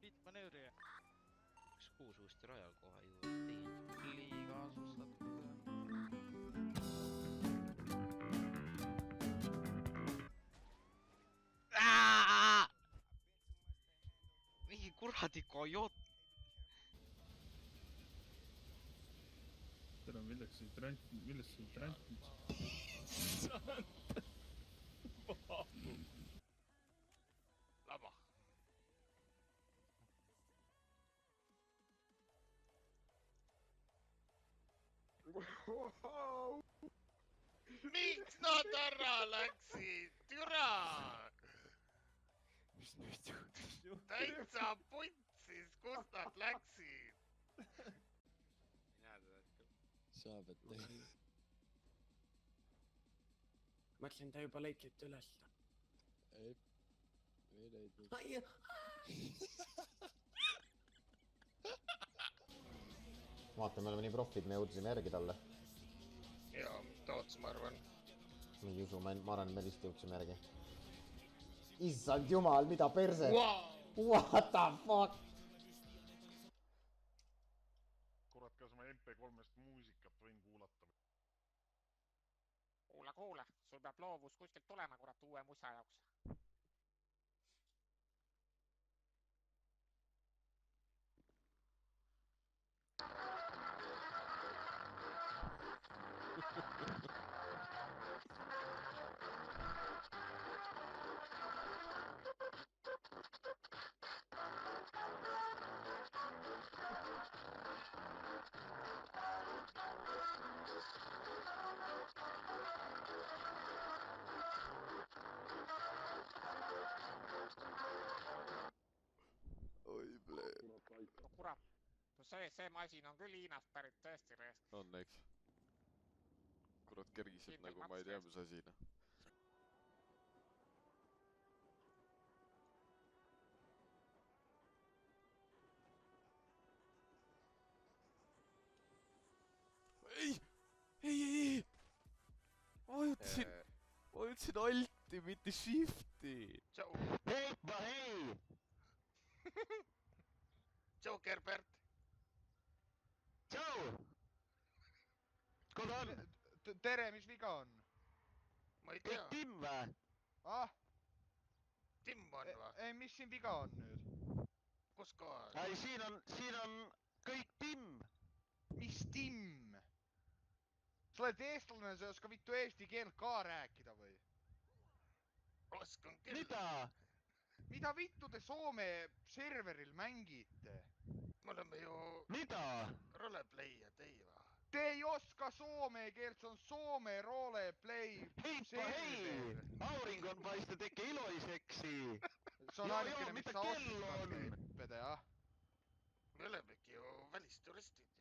teen manööri. Kas kuus uuesti rajal kohe jõuab teinud? Liiga asustatud. Mingi kuradi kojot! Tere, milleks see trant? Lama. Miks nad ära läksid? Türa! Mis nüüd juhtus? Täitsa puntsis, kust nad läksid? Mina seda hetkel. Saab, et ei. Mõtlen, ta juba lõikite üles. Ei leidnud. Vaata, me oleme nii profid, me jõudisime järgi talle. Jaa, toots, ma arvan. Ma ei usu, ma arvan, me lihtsalt jõudsime järgi. Issand jumal, mida perse! Wow! What the fuck? Kurat, kas ma MP3-st muusikat võin kuulata? Kuula, sul peab loovus kuskilt tulema, kurat, uue musa jaoks. Oi, plee. No kurat, no see masin on küll Hiinast pärit tõesti reest. On, eks. Kurat, kergiselt nagu ma ei tea, mis asi, noh. Ei! Vajutasin alti, mitte shifti. Tšau! Heippa, hei! Tšau, Gerbert! Tšau! Kuhu on? Tere, mis viga on? Ma ei tea, Tim või? Ah, Tim on va? ei, mis siin viga on nüüd? Kus kohas? Ai, siin on kõik Tim. Mis Tim? Sa oled eestlane, sa ei oska vittu eesti keelt ka rääkida või? Oskan küll. Mida vittu te Soome serveril mängite? Me oleme ju Mida? roleplay'd, ei va? Te ei oska soome keelt, see on Soome roleplay server. Auring on paistnud ikka iloiseksi. See on ainukene, mis sa oskad, Peede, jah? Me olemegi ju välisturistid.